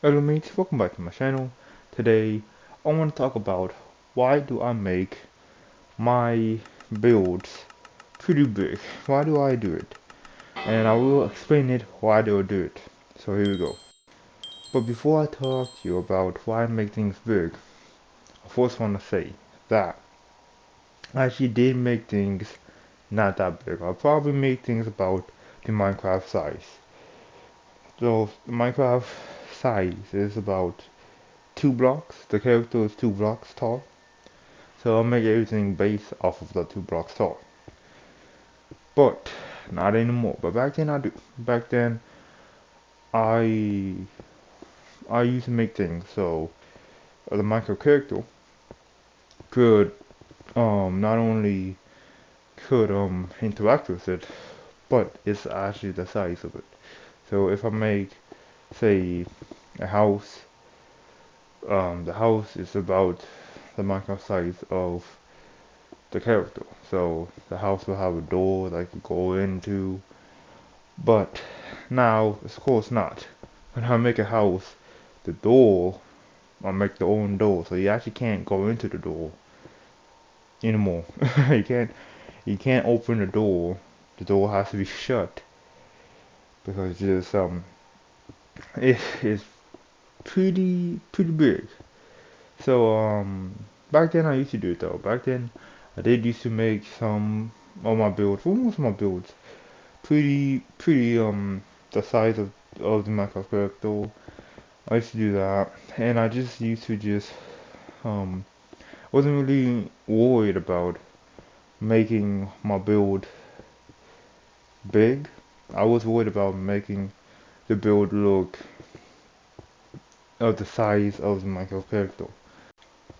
Hello mates, welcome back to my channel. Today I want to talk about why do I make my builds pretty big. Why do I do it? And I will explain it why do I do it. So here we go. But before I talk to you about why I make things big, I first want to say that I actually did make things not that big. I probably made things about the Minecraft size. So the Minecraft size is about 2 blocks. The character is 2 blocks tall. So I'll make everything based off of the 2 blocks tall. But not anymore. But back then I do. Back then I used to make things so the Minecraft character could not only could interact with it, but it's actually the size of it. So if I make say a house, the house is about the Minecraft size of the character. So the house will have a door that I could go into. But now, of course not. When I make a house, the door, I make the own door, so you actually can't go into the door anymore. you can't you can't open the door. The door has to be shut because it is pretty big. So back then I used to do it though. Back then I did used to make some of my builds, almost my builds, pretty the size of the Minecraft character. I used to do that, and I just used to just um wasn't really worried about making my build big. I was worried about making the build look of the size of the Minecraft character.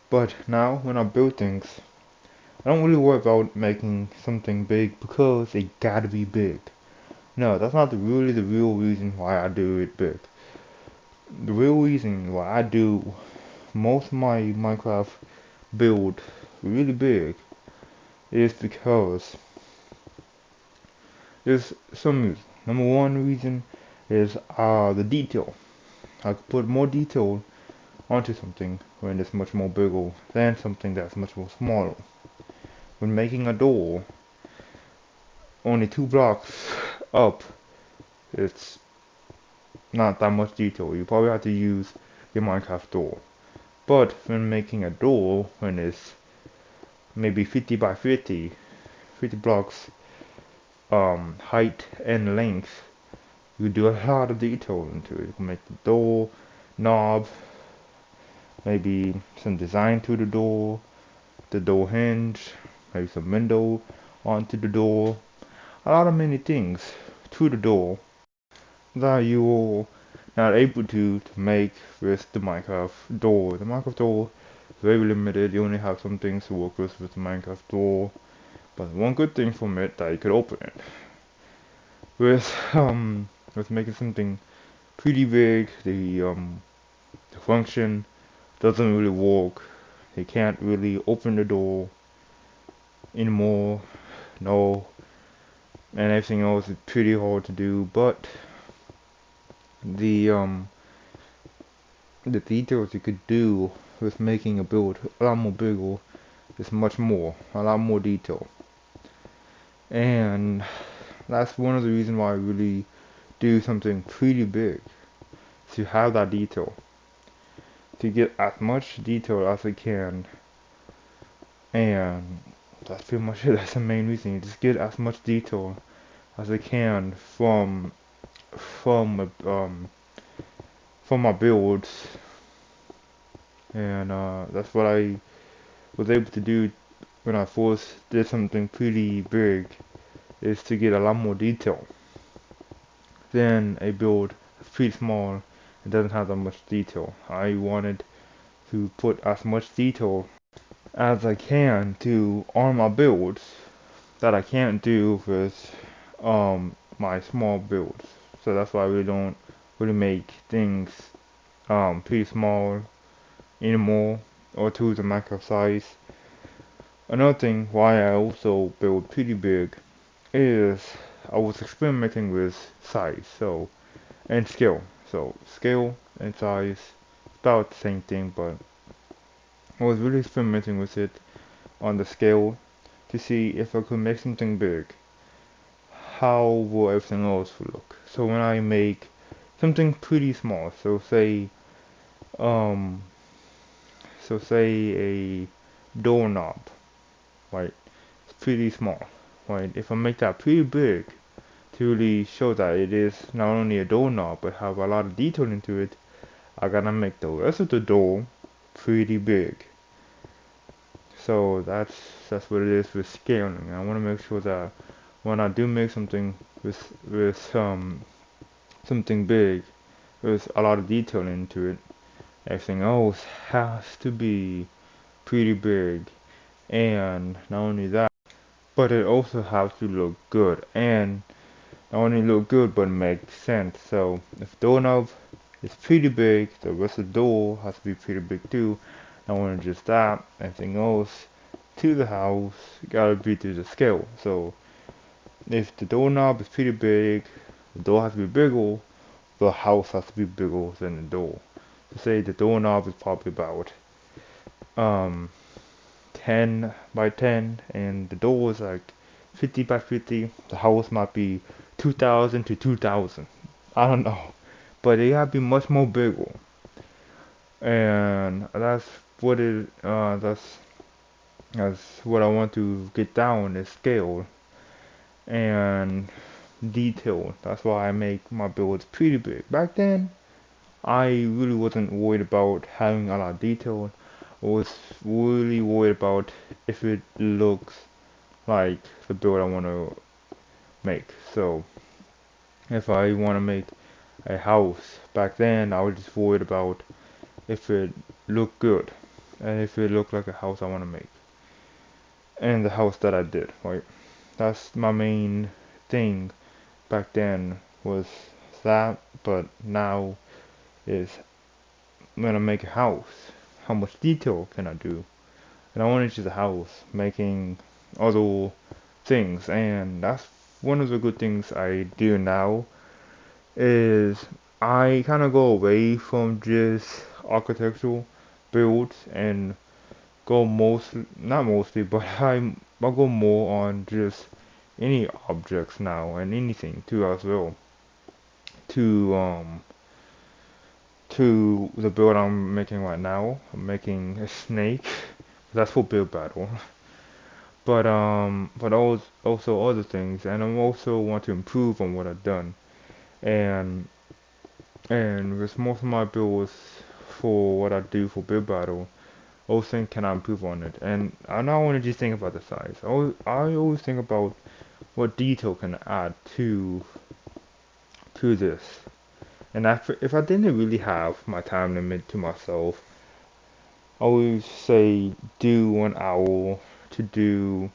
But now when I build things, I don't really worry about making something big because it gotta be big. No, that's not really the real reason why I do it big. The real reason why I do most of my Minecraft build really big is because there's some reason. Number one reason is the detail. I could put more detail onto something when it's much more bigger than something that's much more smaller. When making a door, only 2 blocks up, it's not that much detail. You probably have to use your Minecraft door. But when making a door, when it's maybe 50 by 50, 50 blocks height and length, you do a lot of detail into it. You can make the door, knob, maybe some design to the door hinge, maybe some window onto the door. A lot of many things to the door that you're not able to make with the Minecraft door. The Minecraft door is very limited. You only have some things to work with the Minecraft door. But one good thing from it that you could open it. With making something pretty big, the function doesn't really work. You can't really open the door anymore. No, and everything else is pretty hard to do. But the um the details you could do with making a build a lot more bigger is a lot more detail. And that's one of the reasons why I really do something pretty big, to have that detail, to get as much detail as I can. And that's pretty much it. That's the main reason. You just get as much detail as I can from from my builds, and that's what I was able to do when I first did something pretty big, is to get a lot more detail than a build that's pretty small and doesn't have that much detail. I wanted to put as much detail as I can to on my builds that I can't do with my small builds. So that's why I really don't really make things pretty small anymore, or to the Minecraft size. Another thing why I also build pretty big is I was experimenting with size, and scale. So scale in size, about the same thing, but I was really experimenting with it on the scale to see if I could make something big, how will everything else look. So when I make something pretty small, um, say a doorknob, right? It's pretty small, right? If I make that pretty big to really show that it is not only a doorknob but have a lot of detail into it, I gotta make the rest of the door pretty big. So that's what it is with scaling. I want to make sure that when I do make something with something big, with a lot of detail into it, everything else has to be pretty big. And not only that, but it also has to look good. And not only look good, but make sense. So if the doorknob is pretty big, the rest of the door has to be pretty big too. Not only just that, everything else to the house gotta be to the scale. So if the doorknob is pretty big, the door has to be bigger, the house has to be bigger than the door. So say the doorknob is probably about um 10 by 10 and the door is like 50 by 50. The house might be 2000 to 2000. I don't know. But it gotta be much more bigger. And that's what I want to get down is scale and detail. That's why I make my builds pretty big. Back then, I really wasn't worried about having a lot of detail. I was really worried about if it looks like the build I want to make. So if I want to make a house back then, I was just worried about if it looked good and if it looked like a house I want to make and the house that I did, right? That's my main thing back then was that, but now is when I make a house, how much detail can I do? And I want to choose a house, making other things, and that's one of the good things I do now is I kind of go away from just architectural builds and go not mostly, but I go more on just any objects now and anything too as well. To to the build I'm making right now, I'm making a snake. That's for build battle. But also other things, and I also want to improve on what I've done. And with most of my builds for what I do for build battle, I always think can I improve on it. And I not only just think about the size. I always think about what detail can I add to this. And if I didn't really have my time limit to myself, I always say do 1 hour to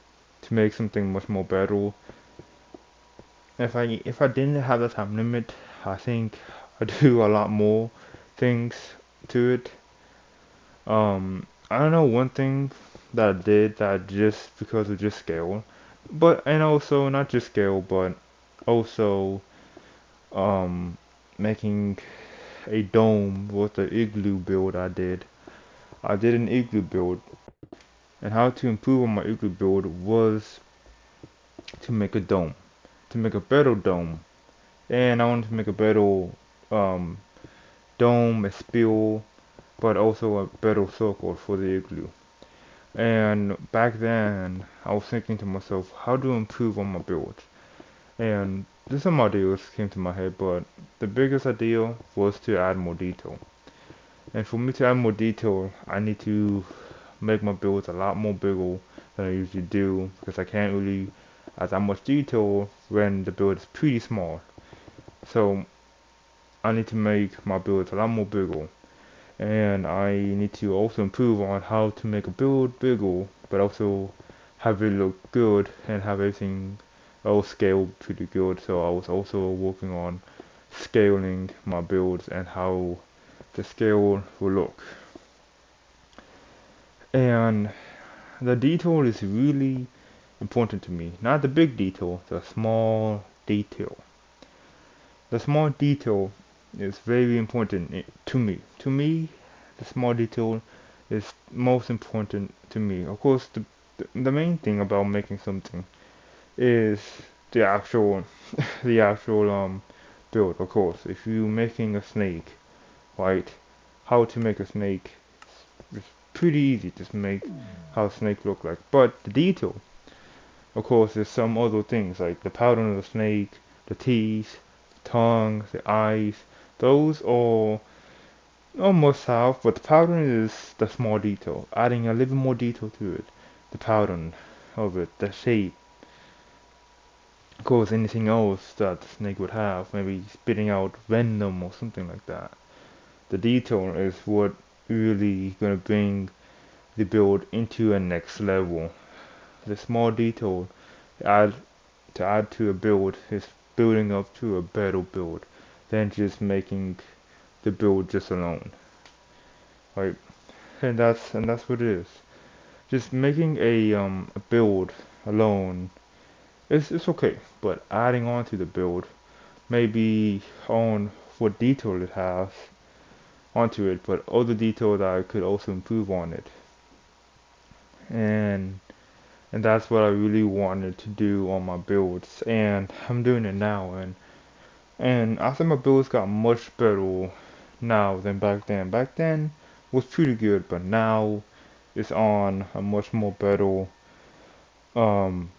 make something much more better. If I didn't have the time limit, I think I'd do a lot more things to it. I don't know one thing that I did that just because of just scale, but and also not just scale, but also um making a dome with the igloo build I did. I did an igloo build, and how to improve on my igloo build was to make a dome, to make a better dome, and I wanted to make a better um dome, a spill, but also a better circle for the igloo. And back then, I was thinking to myself, how to improve on my build? And just some ideas came to my head, but the biggest idea was to add more detail. And for me to add more detail, I need to make my builds a lot more bigger than I usually do because I can't really add that much detail when the build is pretty small. So I need to make my builds a lot more bigger. And I need to also improve on how to make a build bigger, but also have it look good and have everything all scaled pretty good. So I was also working on scaling my builds and how the scale will look. And the detail is really important to me. Not the big detail, the small detail. The small detail is very important to me. To me, the small detail is most important to me. Of course, the main thing about making something is the actual the actual build. Of course, if you're making a snake, right? How to make a snake is pretty easy. Just make how a snake look like. But the detail, of course, there's some other things like the pattern of the snake, the teeth, the tongue, the eyes. Those all almost have, but the pattern is the small detail. Adding a little more detail to it, the pattern of it, the shape. Of course, anything else that the snake would have, maybe spitting out venom or something like that. The detail is what really gonna bring the build into a next level. The small detail add to add to a build is building up to a better build than just making the build just alone. Right? And that's what it is. Just making a build alone is it's okay, but adding on to the build, maybe on what detail it has onto it, but other detail that I could also improve on it. And and that's what I really wanted to do on my builds, and I'm doing it now. And I think my builds got much better now than back then. Back then was pretty good, but now it's on a much more better um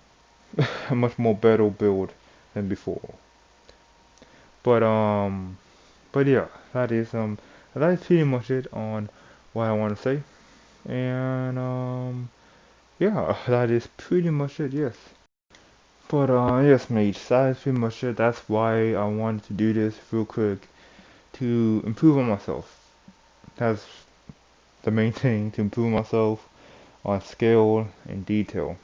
a much more better build than before. But but yeah, that is pretty much it on what I want to say. And yeah, that is pretty much it. Yes. But yes, mates, that is pretty much it. That's why I wanted to do this real quick to improve on myself. That's the main thing, to improve myself on scale and detail.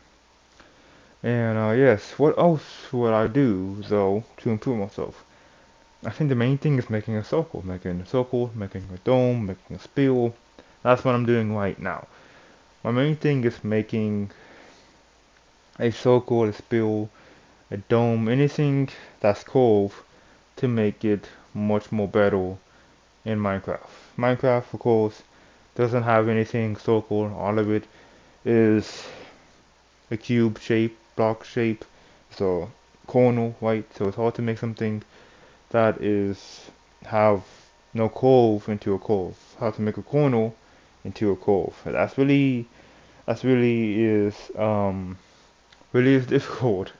And yes, what else would I do though to improve myself? I think the main thing is making a circle, making a dome, making a spill. That's what I'm doing right now. My main thing is making a circle, a spill, a dome, anything that's curved to make it much more better in Minecraft. Minecraft, of course, doesn't have anything circle. All of it is a cube shape, block shape, so corner, right? So it's hard to make something that is have no curve into a curve. How to make a corner into a curve. That's really is really is difficult,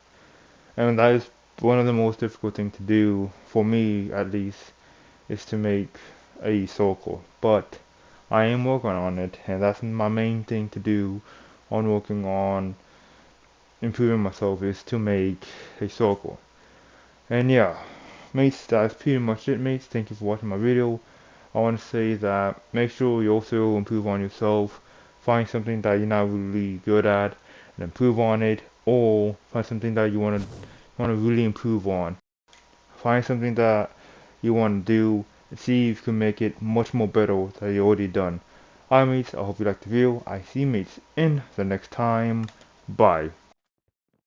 and that is one of the most difficult thing to do for me at least is to make a circle. But I am working on it, and that's my main thing to do on working on improving myself is to make a circle. And yeah, mates, that's pretty much it, mates. Thank you for watching my video. I want to say that make sure you also improve on yourself. Find something that you're not really good at and improve on it, or find something that you want to really improve on. Find something that you want to do and see if you can make it much more better than you already done. Alright mates, I hope you liked the video. I see you mates in the next time. Bye.